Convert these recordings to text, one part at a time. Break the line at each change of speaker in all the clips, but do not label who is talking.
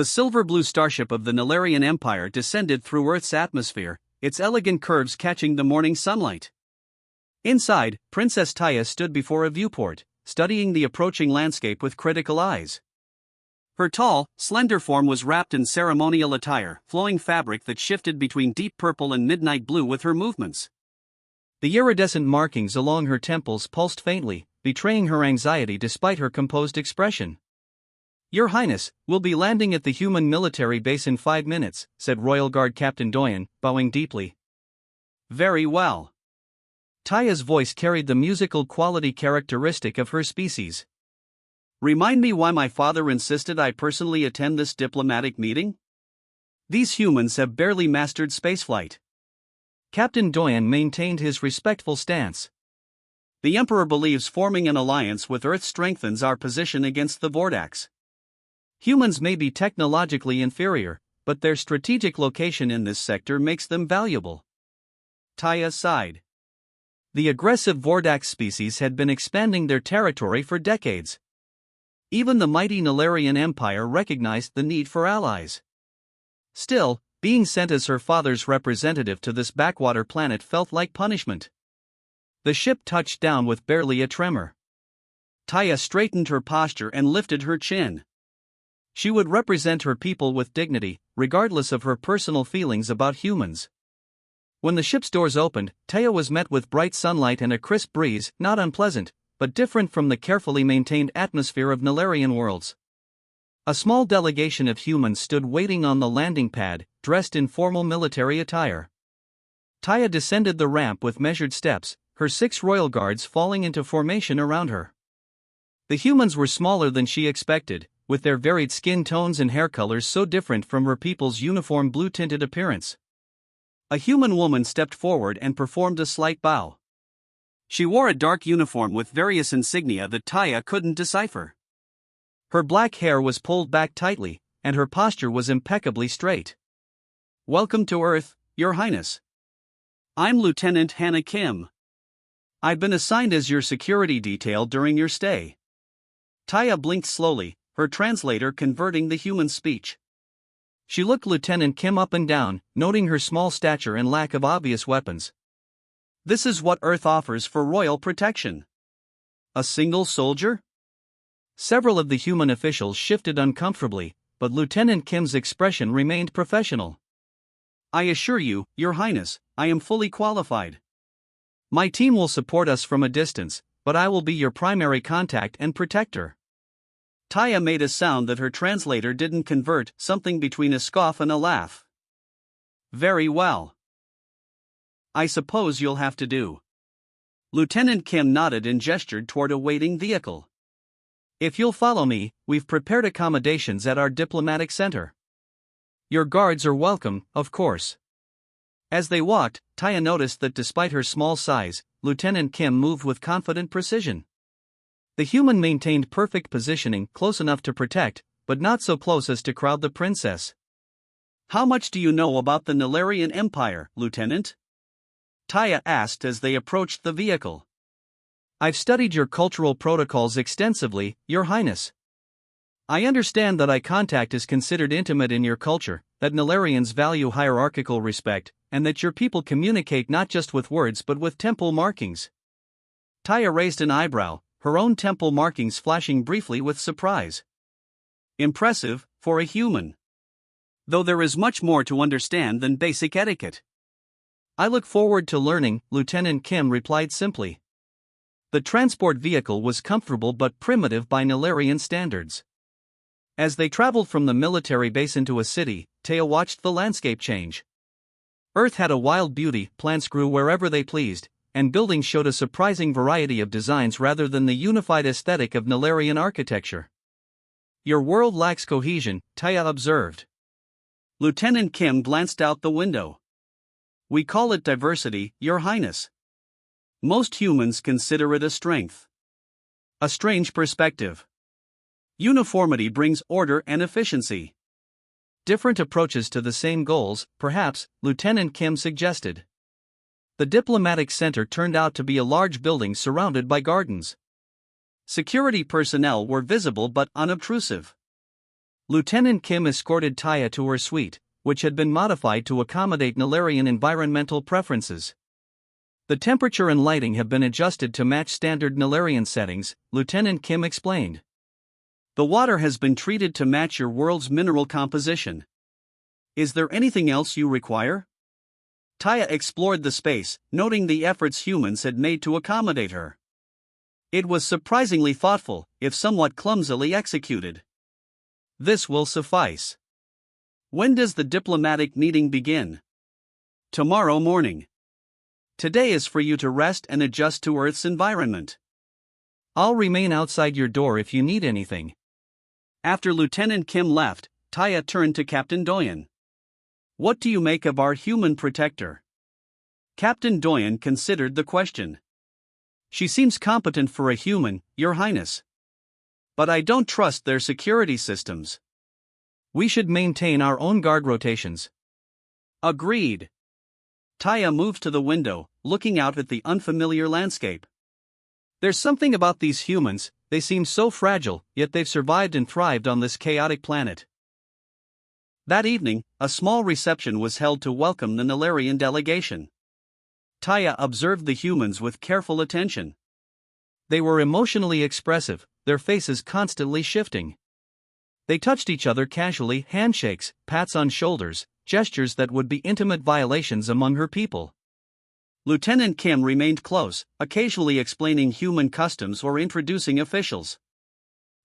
The silver-blue starship of the Millionaire Empire descended through Earth's atmosphere, its elegant curves catching the morning sunlight. Inside, Princess Taya stood before a viewport, studying the approaching landscape with critical eyes. Her tall, slender form was wrapped in ceremonial attire, flowing fabric that shifted between deep purple and midnight blue with her movements. The iridescent markings along her temples pulsed faintly, betraying her anxiety despite her composed expression. "Your Highness, we'll be landing at the human military base in 5 minutes," said Royal Guard Captain Doyen, bowing deeply. "Very well." Taya's voice carried the musical quality characteristic of her species. "Remind me why my father insisted I personally attend this diplomatic meeting? These humans have barely mastered spaceflight." Captain Doyen maintained his respectful stance. "The Emperor believes forming an alliance with Earth strengthens our position against the Vordax. Humans may be technologically inferior, but their strategic location in this sector makes them valuable." Taya sighed. The aggressive Vordax species had been expanding their territory for decades. Even the mighty Nilarian Empire recognized the need for allies. Still, being sent as her father's representative to this backwater planet felt like punishment. The ship touched down with barely a tremor. Taya straightened her posture and lifted her chin. She would represent her people with dignity, regardless of her personal feelings about humans. When the ship's doors opened, Taya was met with bright sunlight and a crisp breeze, not unpleasant, but different from the carefully maintained atmosphere of Nilarian worlds. A small delegation of humans stood waiting on the landing pad, dressed in formal military attire. Taya descended the ramp with measured steps, her 6 royal guards falling into formation around her. The humans were smaller than she expected, with their varied skin tones and hair colors so different from her people's uniform blue-tinted appearance. A human woman stepped forward and performed a slight bow. She wore a dark uniform with various insignia that Taya couldn't decipher. Her black hair was pulled back tightly, and her posture was impeccably straight. "Welcome to Earth, Your Highness. I'm Lieutenant Hannah Kim. I've been assigned as your security detail during your stay." Taya blinked slowly, her translator converting the human speech. She looked Lieutenant Kim up and down, noting her small stature and lack of obvious weapons. "This is what Earth offers for royal protection. A single soldier?" Several of the human officials shifted uncomfortably, but Lieutenant Kim's expression remained professional. "I assure you, Your Highness, I am fully qualified. My team will support us from a distance, but I will be your primary contact and protector." Taya made a sound that her translator didn't convert, something between a scoff and a laugh. "Very well. I suppose you'll have to do." Lieutenant Kim nodded and gestured toward a waiting vehicle. "If you'll follow me, we've prepared accommodations at our diplomatic center. Your guards are welcome, of course." As they walked, Taya noticed that despite her small size, Lieutenant Kim moved with confident precision. The human maintained perfect positioning, close enough to protect, but not so close as to crowd the princess. "How much do you know about the Nilarian Empire, Lieutenant?" Taya asked as they approached the vehicle. "I've studied your cultural protocols extensively, Your Highness. I understand that eye contact is considered intimate in your culture, that Nilarians value hierarchical respect, and that your people communicate not just with words but with temple markings." Taya raised an eyebrow, her own temple markings flashing briefly with surprise. "Impressive, for a human. Though there is much more to understand than basic etiquette." "I look forward to learning," Lieutenant Kim replied simply. The transport vehicle was comfortable but primitive by Nilarian standards. As they traveled from the military base into a city, Taya watched the landscape change. Earth had a wild beauty, plants grew wherever they pleased, and buildings showed a surprising variety of designs rather than the unified aesthetic of Nilarian architecture. "Your world lacks cohesion," Taya observed. Lieutenant Kim glanced out the window. "We call it diversity, Your Highness. Most humans consider it a strength. A strange perspective. Uniformity brings order and efficiency." "Different approaches to the same goals, perhaps," Lieutenant Kim suggested. The diplomatic center turned out to be a large building surrounded by gardens. Security personnel were visible but unobtrusive. Lieutenant Kim escorted Taya to her suite, which had been modified to accommodate Nilarian environmental preferences. The temperature and lighting have been adjusted to match standard Nilarian settings, Lieutenant Kim explained. The water has been treated to match your world's mineral composition. Is there anything else you require? Taya explored the space, noting the efforts humans had made to accommodate her. It was surprisingly thoughtful, if somewhat clumsily executed. This will suffice. When does the diplomatic meeting begin? Tomorrow morning. Today is for you to rest and adjust to Earth's environment. I'll remain outside your door if you need anything. After Lieutenant Kim left, Taya turned to Captain Doyen. What do you make of our human protector? Captain Doyen considered the question. She seems competent for a human, Your Highness. But I don't trust their security systems. We should maintain our own guard rotations. Agreed. Taya moved to the window, looking out at the unfamiliar landscape. There's something about these humans, they seem so fragile, yet they've survived and thrived on this chaotic planet. That evening, a small reception was held to welcome the Nilarian delegation. Taya observed the humans with careful attention. They were emotionally expressive, their faces constantly shifting. They touched each other casually, handshakes, pats on shoulders, gestures that would be intimate violations among her people. Lieutenant Kim remained close, occasionally explaining human customs or introducing officials.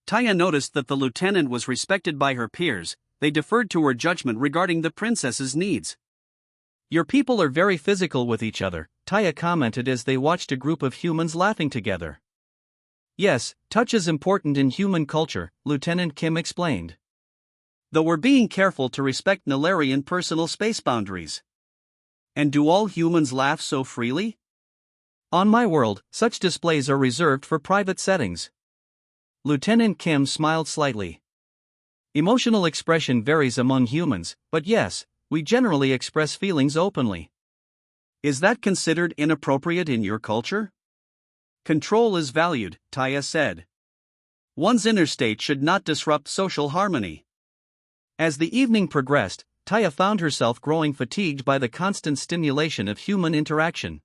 Taya noticed that the lieutenant was respected by her peers. They deferred to her judgment regarding the princess's needs. Your people are very physical with each other, Taya commented as they watched a group of humans laughing together. Yes, touch is important in human culture, Lieutenant Kim explained. Though we're being careful to respect Nilarian personal space boundaries. And do all humans laugh so freely? On my world, such displays are reserved for private settings. Lieutenant Kim smiled slightly. Emotional expression varies among humans, but yes, we generally express feelings openly. Is that considered inappropriate in your culture? Control is valued, Taya said. One's inner state should not disrupt social harmony. As the evening progressed, Taya found herself growing fatigued by the constant stimulation of human interaction.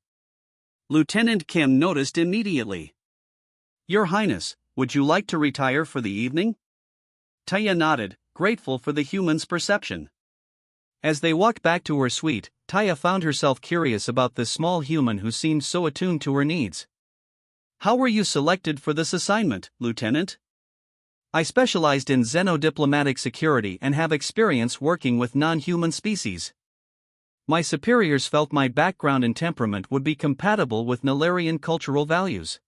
Lieutenant Kim noticed immediately. Your Highness, would you like to retire for the evening? Taya nodded, grateful for the human's perception. As they walked back to her suite, Taya found herself curious about this small human who seemed so attuned to her needs. How were you selected for this assignment, Lieutenant? I specialized in xenodiplomatic security and have experience working with non-human species. My superiors felt my background and temperament would be compatible with Nilarian cultural values.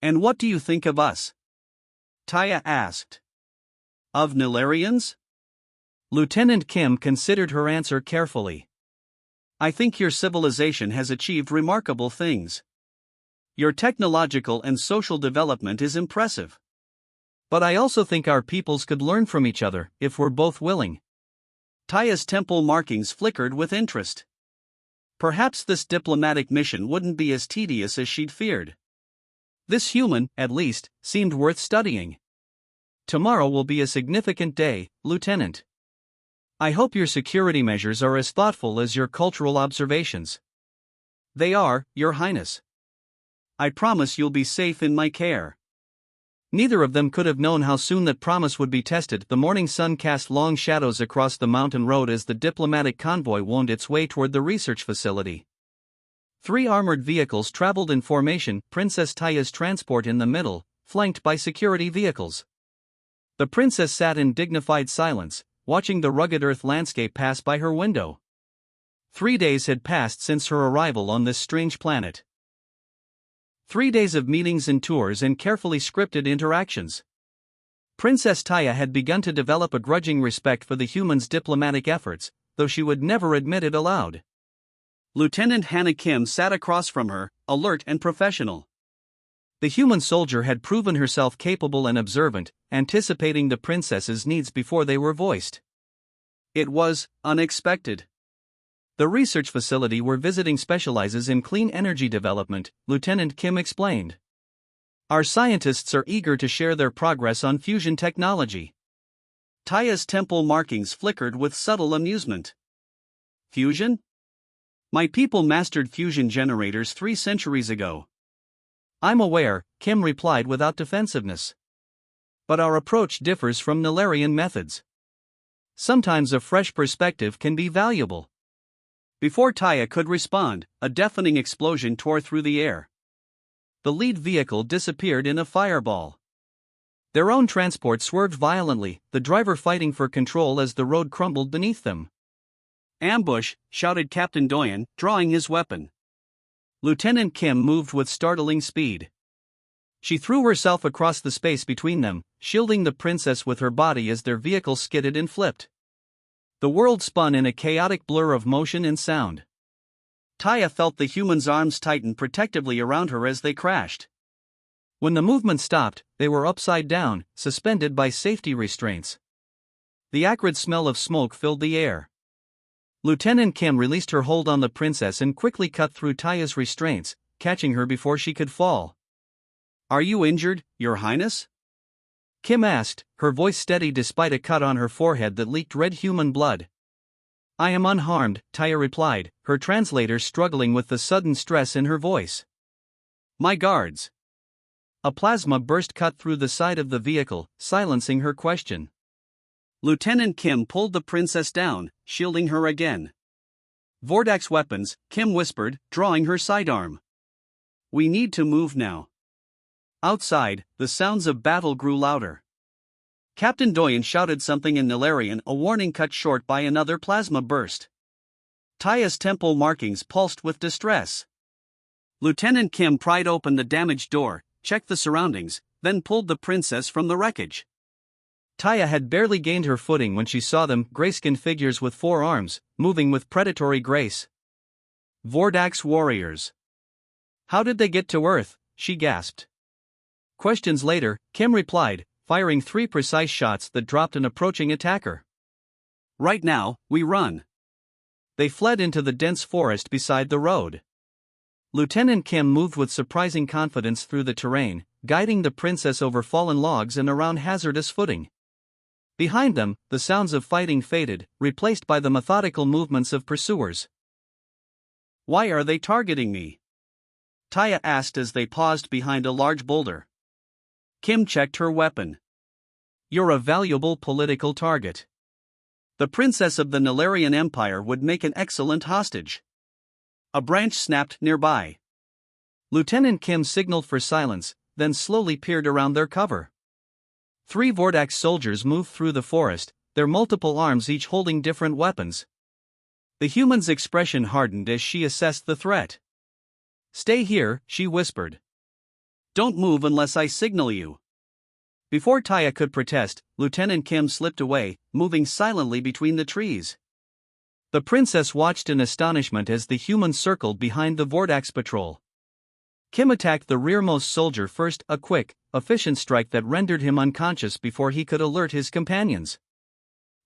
And what do you think of us? Taya asked. Of Nilarians? Lieutenant Kim considered her answer carefully. I think your civilization has achieved remarkable things. Your technological and social development is impressive. But I also think our peoples could learn from each other, if we're both willing. Taya's temple markings flickered with interest. Perhaps this diplomatic mission wouldn't be as tedious as she'd feared. This human, at least, seemed worth studying. Tomorrow will be a significant day, Lieutenant. I hope your security measures are as thoughtful as your cultural observations. They are, Your Highness. I promise you'll be safe in my care. Neither of them could have known how soon that promise would be tested. The morning sun cast long shadows across the mountain road as the diplomatic convoy wound its way toward the research facility. 3 armored vehicles traveled in formation, Princess Taya's transport in the middle, flanked by security vehicles. The princess sat in dignified silence, watching the rugged earth landscape pass by her window. 3 days had passed since her arrival on this strange planet. 3 days of meetings and tours and carefully scripted interactions. Princess Taya had begun to develop a grudging respect for the humans' diplomatic efforts, though she would never admit it aloud. Lieutenant Hannah Kim sat across from her, alert and professional. The human soldier had proven herself capable and observant, anticipating the princess's needs before they were voiced. It was unexpected. The research facility we're visiting specializes in clean energy development, Lieutenant Kim explained. Our scientists are eager to share their progress on fusion technology. Taya's temple markings flickered with subtle amusement. Fusion? My people mastered fusion generators 3 centuries ago. I'm aware, Kim replied without defensiveness. But our approach differs from Nilarian methods. Sometimes a fresh perspective can be valuable. Before Taya could respond, a deafening explosion tore through the air. The lead vehicle disappeared in a fireball. Their own transport swerved violently, the driver fighting for control as the road crumbled beneath them. Ambush, shouted Captain Doyen, drawing his weapon. Lieutenant Kim moved with startling speed. She threw herself across the space between them, shielding the princess with her body as their vehicle skidded and flipped. The world spun in a chaotic blur of motion and sound. Taya felt the human's arms tighten protectively around her as they crashed. When the movement stopped, they were upside down, suspended by safety restraints. The acrid smell of smoke filled the air. Lieutenant Kim released her hold on the princess and quickly cut through Taya's restraints, catching her before she could fall. Are you injured, Your Highness? Kim asked, her voice steady despite a cut on her forehead that leaked red human blood. I am unharmed, Taya replied, her translator struggling with the sudden stress in her voice. My guards. A plasma burst cut through the side of the vehicle, silencing her question. Lieutenant Kim pulled the princess down, shielding her again. Vordak's weapons, Kim whispered, drawing her sidearm. We need to move now. Outside, the sounds of battle grew louder. Captain Doyen shouted something in Nilarian, a warning cut short by another plasma burst. Taya's temple markings pulsed with distress. Lieutenant Kim pried open the damaged door, checked the surroundings, then pulled the princess from the wreckage. Taya had barely gained her footing when she saw them, gray-skinned figures with 4 arms, moving with predatory grace. Vordak's warriors. How did they get to Earth? She gasped. Questions later, Kim replied, firing 3 precise shots that dropped an approaching attacker. Right now, we run. They fled into the dense forest beside the road. Lieutenant Kim moved with surprising confidence through the terrain, guiding the princess over fallen logs and around hazardous footing. Behind them, the sounds of fighting faded, replaced by the methodical movements of pursuers. Why are they targeting me? Taya asked as they paused behind a large boulder. Kim checked her weapon. You're a valuable political target. The princess of the Nilarian Empire would make an excellent hostage. A branch snapped nearby. Lieutenant Kim signaled for silence, then slowly peered around their cover. 3 Vordak soldiers moved through the forest, their multiple arms each holding different weapons. The human's expression hardened as she assessed the threat. Stay here, she whispered. Don't move unless I signal you. Before Taya could protest, Lieutenant Kim slipped away, moving silently between the trees. The princess watched in astonishment as the human circled behind the Vordak's patrol. Kim attacked the rearmost soldier first, a quick, efficient strike that rendered him unconscious before he could alert his companions.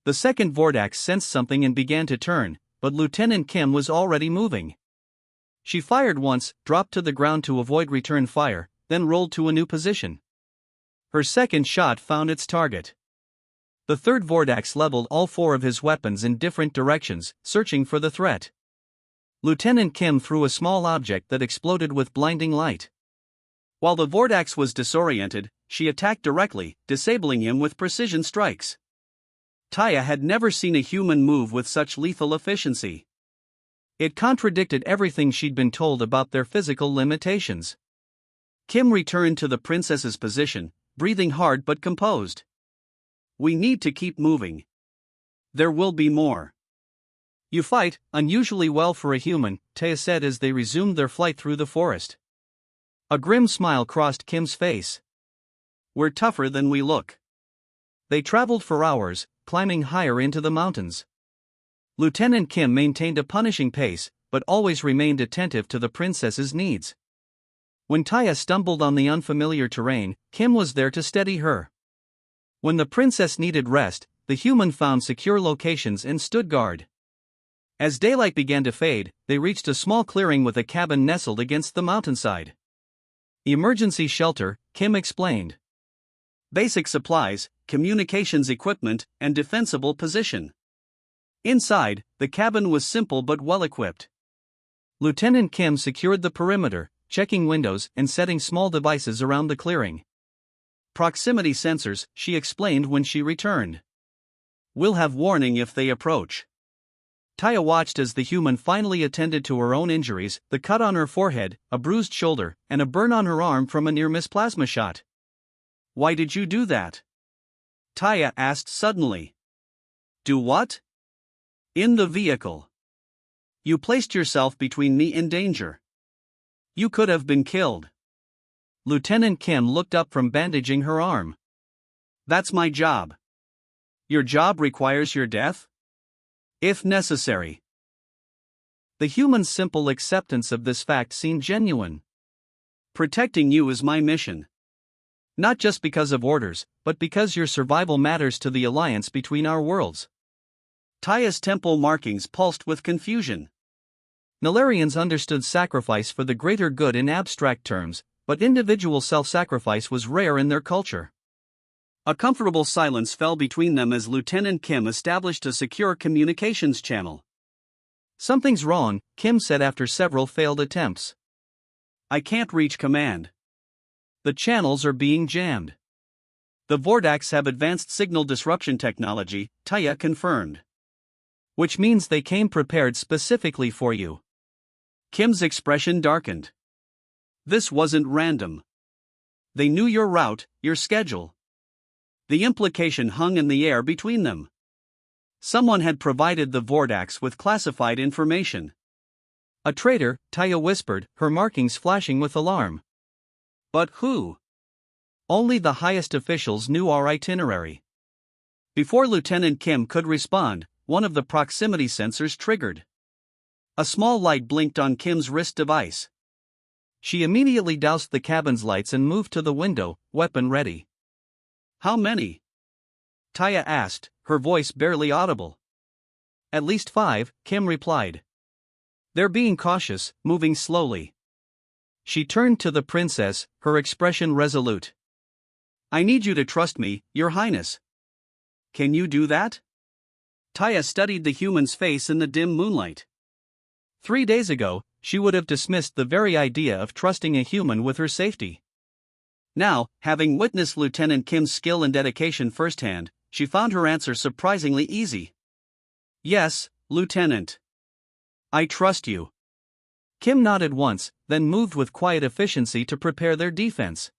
The second Vordak sensed something and began to turn, but Lieutenant Kim was already moving. She fired once, dropped to the ground to avoid return fire, then rolled to a new position. Her second shot found its target. The third Vordax leveled all 4 of his weapons in different directions, searching for the threat. Lieutenant Kim threw a small object that exploded with blinding light. While the Vordax was disoriented, she attacked directly, disabling him with precision strikes. Taya had never seen a human move with such lethal efficiency. It contradicted everything she'd been told about their physical limitations. Kim returned to the princess's position, breathing hard but composed. We need to keep moving. There will be more. You fight unusually well for a human, Taya said as they resumed their flight through the forest. A grim smile crossed Kim's face. We're tougher than we look. They traveled for hours, climbing higher into the mountains. Lieutenant Kim maintained a punishing pace, but always remained attentive to the princess's needs. When Taya stumbled on the unfamiliar terrain, Kim was there to steady her. When the princess needed rest, the human found secure locations and stood guard. As daylight began to fade, they reached a small clearing with a cabin nestled against the mountainside. Emergency shelter, Kim explained. Basic supplies, communications equipment, and defensible position. Inside, the cabin was simple but well-equipped. Lieutenant Kim secured the perimeter, checking windows and setting small devices around the clearing. Proximity sensors, she explained when she returned. We'll have warning if they approach. Taya watched as the human finally attended to her own injuries, the cut on her forehead, a bruised shoulder, and a burn on her arm from a near-miss plasma shot. Why did you do that? Taya asked suddenly. Do what? In the vehicle. You placed yourself between me and danger. You could have been killed. Lieutenant Kim looked up from bandaging her arm. That's my job. Your job requires your death? If necessary. The human's simple acceptance of this fact seemed genuine. Protecting you is my mission. Not just because of orders, but because your survival matters to the alliance between our worlds. Taya's temple markings pulsed with confusion. Nilarians understood sacrifice for the greater good in abstract terms, but individual self-sacrifice was rare in their culture. A comfortable silence fell between them as Lieutenant Kim established a secure communications channel. Something's wrong, Kim said after several failed attempts. I can't reach command. The channels are being jammed. The Vordax have advanced signal disruption technology, Taya confirmed. Which means they came prepared specifically for you. Kim's expression darkened. This wasn't random. They knew your route, your schedule. The implication hung in the air between them. Someone had provided the Vordax with classified information. A traitor, Taya whispered, her markings flashing with alarm. But who? Only the highest officials knew our itinerary. Before Lieutenant Kim could respond, one of the proximity sensors triggered. A small light blinked on Kim's wrist device. She immediately doused the cabin's lights and moved to the window, weapon ready. How many? Taya asked, her voice barely audible. At least 5, Kim replied. They're being cautious, moving slowly. She turned to the princess, her expression resolute. I need you to trust me, Your Highness. Can you do that? Taya studied the human's face in the dim moonlight. 3 days ago, she would have dismissed the very idea of trusting a human with her safety. Now, having witnessed Lieutenant Kim's skill and dedication firsthand, she found her answer surprisingly easy. Yes, Lieutenant. I trust you. Kim nodded once, then moved with quiet efficiency to prepare their defense.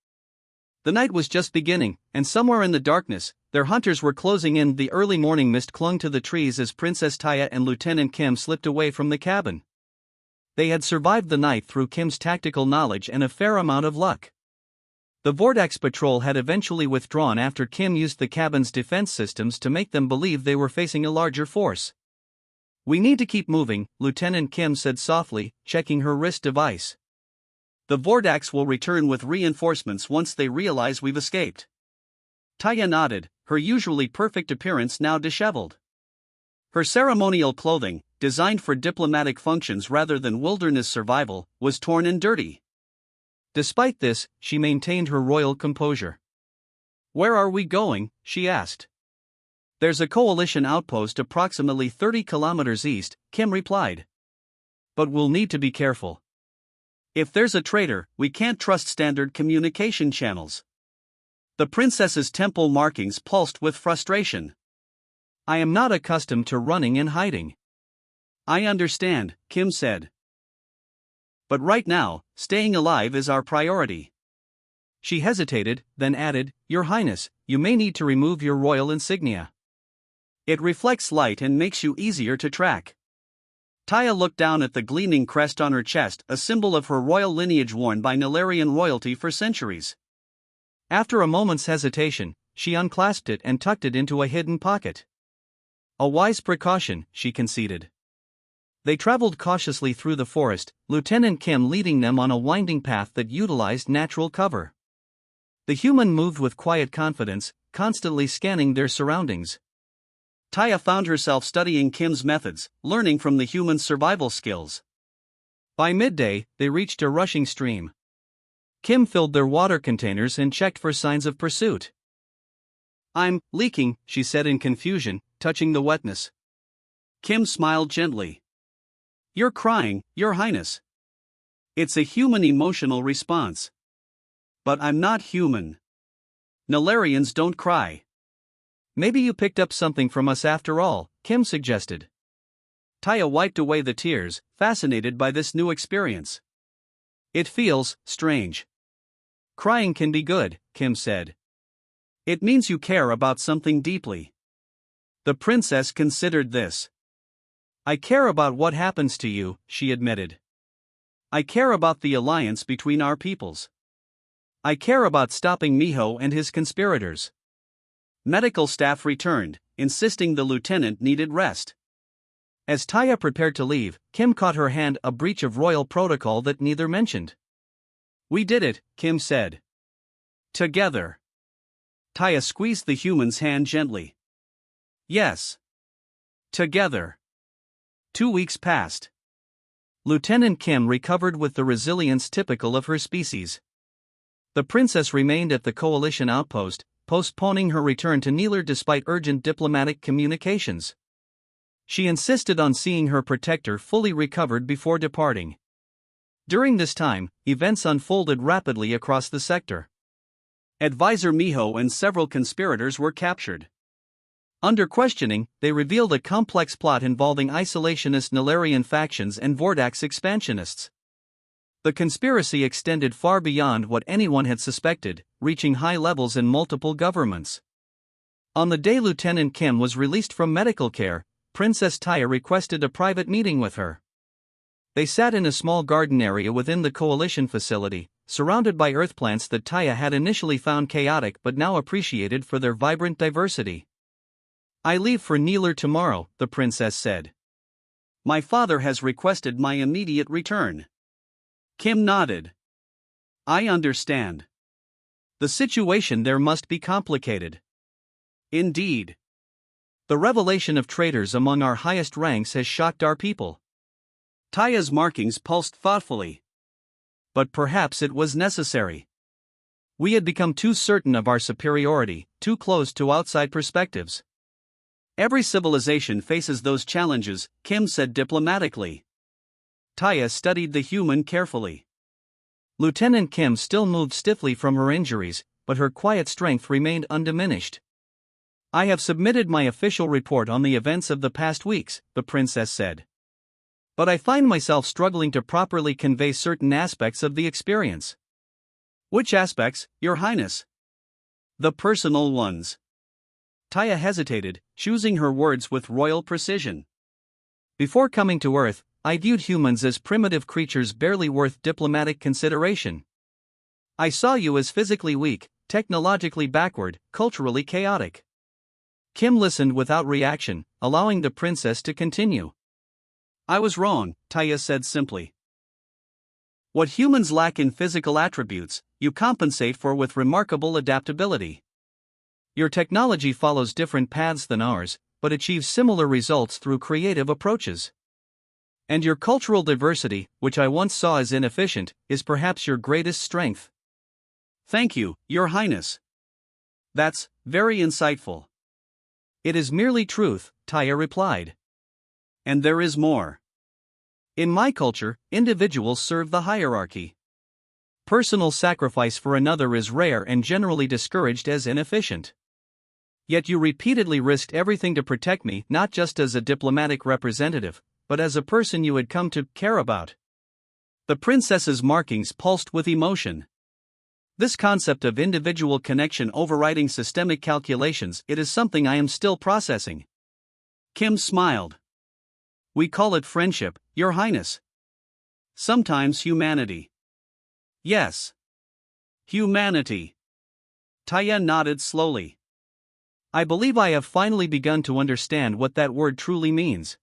The night was just beginning, and somewhere in the darkness, their hunters were closing in. The early morning mist clung to the trees as Princess Taya and Lieutenant Kim slipped away from the cabin. They had survived the night through Kim's tactical knowledge and a fair amount of luck. The Vordax patrol had eventually withdrawn after Kim used the cabin's defense systems to make them believe they were facing a larger force. We need to keep moving, Lieutenant Kim said softly, checking her wrist device. The Vordax will return with reinforcements once they realize we've escaped. Taya nodded, her usually perfect appearance now disheveled. Her ceremonial clothing, designed for diplomatic functions rather than wilderness survival, was torn and dirty. Despite this, she maintained her royal composure. Where are we going? She asked. There's a coalition outpost approximately 30 kilometers east, Kim replied. But we'll need to be careful. If there's a traitor, we can't trust standard communication channels. The princess's temple markings pulsed with frustration. I am not accustomed to running and hiding. I understand, Kim said. But right now, staying alive is our priority. She hesitated, then added, Your Highness, you may need to remove your royal insignia. It reflects light and makes you easier to track. Taya looked down at the gleaming crest on her chest, a symbol of her royal lineage worn by Nilarian royalty for centuries. After a moment's hesitation, she unclasped it and tucked it into a hidden pocket. A wise precaution, she conceded. They traveled cautiously through the forest, Lieutenant Kim leading them on a winding path that utilized natural cover. The human moved with quiet confidence, constantly scanning their surroundings. Taya found herself studying Kim's methods, learning from the human's survival skills. By midday, they reached a rushing stream. Kim filled their water containers and checked for signs of pursuit. I'm leaking, she said in confusion, touching the wetness. Kim smiled gently. You're crying, Your Highness. It's a human emotional response. But I'm not human. Nilarians don't cry. Maybe you picked up something from us after all, Kim suggested. Taya wiped away the tears, fascinated by this new experience. It feels strange. Crying can be good, Kim said. It means you care about something deeply. The princess considered this. I care about what happens to you, she admitted. I care about the alliance between our peoples. I care about stopping Miho and his conspirators. Medical staff returned, insisting the lieutenant needed rest. As Taya prepared to leave, Kim caught her hand, a breach of royal protocol that neither mentioned. We did it, Kim said. Together. Taya squeezed the human's hand gently. Yes. Together. 2 weeks passed. Lieutenant Kim recovered with the resilience typical of her species. The princess remained at the coalition outpost, postponing her return to Neeler despite urgent diplomatic communications. She insisted on seeing her protector fully recovered before departing. During this time, events unfolded rapidly across the sector. Advisor Miho and several conspirators were captured. Under questioning, they revealed a complex plot involving isolationist Nilarian factions and Vordax expansionists. The conspiracy extended far beyond what anyone had suspected, reaching high levels in multiple governments. On the day Lieutenant Kim was released from medical care, Princess Taya requested a private meeting with her. They sat in a small garden area within the coalition facility, surrounded by earth plants that Taya had initially found chaotic but now appreciated for their vibrant diversity. I leave for Neeler tomorrow, the princess said. My father has requested my immediate return. Kim nodded. I understand. The situation there must be complicated. Indeed. The revelation of traitors among our highest ranks has shocked our people. Taya's markings pulsed thoughtfully. But perhaps it was necessary. We had become too certain of our superiority, too close to outside perspectives. Every civilization faces those challenges, Kim said diplomatically. Taya studied the human carefully. Lieutenant Kim still moved stiffly from her injuries, but her quiet strength remained undiminished. I have submitted my official report on the events of the past weeks, the princess said. But I find myself struggling to properly convey certain aspects of the experience. Which aspects, Your Highness? The personal ones. Taya hesitated, choosing her words with royal precision. Before coming to Earth, I viewed humans as primitive creatures barely worth diplomatic consideration. I saw you as physically weak, technologically backward, culturally chaotic. Kim listened without reaction, allowing the princess to continue. I was wrong, Taya said simply. What humans lack in physical attributes, you compensate for with remarkable adaptability. Your technology follows different paths than ours, but achieves similar results through creative approaches. And your cultural diversity, which I once saw as inefficient, is perhaps your greatest strength. Thank you, Your Highness. That's very insightful. It is merely truth, Taya replied. And there is more. In my culture, individuals serve the hierarchy. Personal sacrifice for another is rare and generally discouraged as inefficient. Yet you repeatedly risked everything to protect me, not just as a diplomatic representative, but as a person you had come to care about. The princess's markings pulsed with emotion. This concept of individual connection overriding systemic calculations, it is something I am still processing. Kim smiled. We call it friendship, Your Highness. Sometimes humanity. Yes. Humanity. Taya nodded slowly. I believe I have finally begun to understand what that word truly means.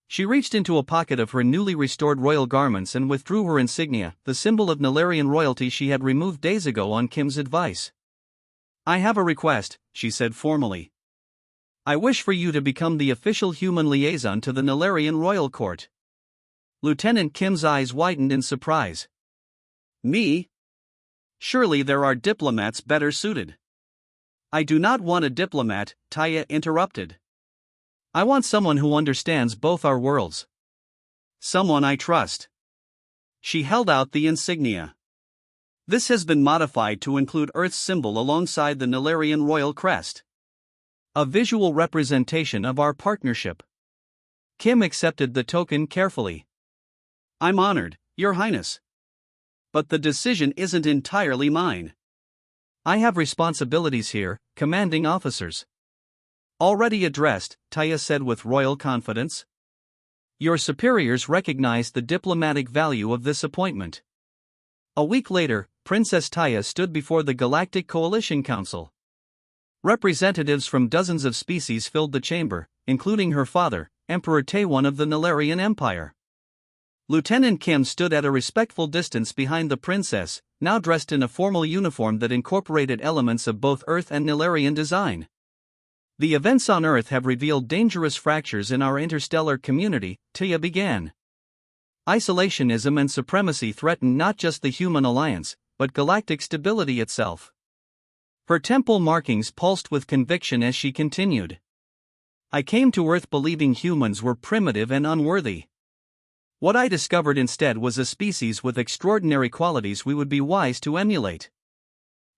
She reached into a pocket of her newly restored royal garments and withdrew her insignia, the symbol of Nilarian royalty she had removed days ago on Kim's advice. I have a request, she said formally. I wish for you to become the official human liaison to the Nilarian royal court. Lieutenant Kim's eyes widened in surprise. Me? Surely there are diplomats better suited. I do not want a diplomat, Taya interrupted. I want someone who understands both our worlds. Someone I trust. She held out the insignia. This has been modified to include Earth's symbol alongside the Nilarian royal crest. A visual representation of our partnership. Kim accepted the token carefully. I'm honored, Your Highness. But the decision isn't entirely mine. I have responsibilities here, commanding officers. Already addressed, Taya said with royal confidence. Your superiors recognize the diplomatic value of this appointment. A week later, Princess Taya stood before the Galactic Coalition Council. Representatives from dozens of species filled the chamber, including her father, Emperor Taewon of the Nilarian Empire. Lieutenant Kim stood at a respectful distance behind the princess, now dressed in a formal uniform that incorporated elements of both Earth and Nilarian design. The events on Earth have revealed dangerous fractures in our interstellar community, Taya began. Isolationism and supremacy threaten not just the human alliance, but galactic stability itself. Her temple markings pulsed with conviction as she continued. I came to Earth believing humans were primitive and unworthy. What I discovered instead was a species with extraordinary qualities we would be wise to emulate.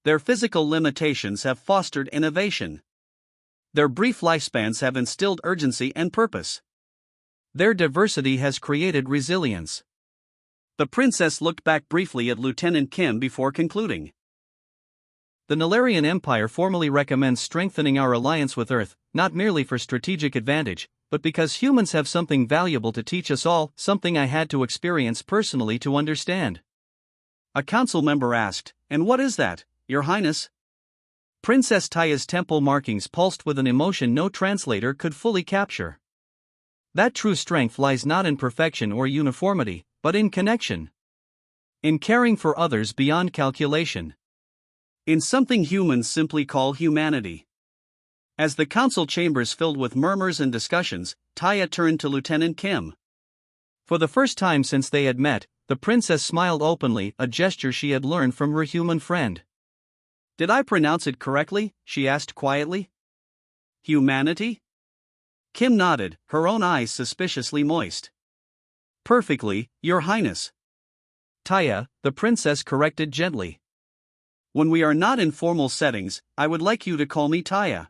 Their physical limitations have fostered innovation. Their brief lifespans have instilled urgency and purpose. Their diversity has created resilience. The princess looked back briefly at Lieutenant Kim before concluding. The Nilarian Empire formally recommends strengthening our alliance with Earth, not merely for strategic advantage, but because humans have something valuable to teach us all, something I had to experience personally to understand. A council member asked, And what is that, Your Highness? Princess Taya's temple markings pulsed with an emotion no translator could fully capture. That true strength lies not in perfection or uniformity, but in connection. In caring for others beyond calculation. In something humans simply call humanity. As the council chambers filled with murmurs and discussions, Taya turned to Lieutenant Kim. For the first time since they had met, the princess smiled openly, a gesture she had learned from her human friend. Did I pronounce it correctly? She asked quietly. Humanity? Kim nodded, her own eyes suspiciously moist. Perfectly, Your Highness. Taya, the princess corrected gently. When we are not in formal settings, I would like you to call me Taya.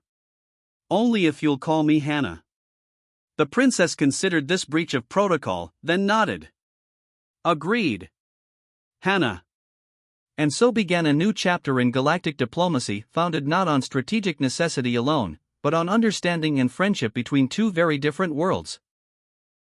Only if you'll call me Hannah. The princess considered this breach of protocol, then nodded. Agreed. Hannah. And so began a new chapter in galactic diplomacy, founded not on strategic necessity alone, but on understanding and friendship between two very different worlds.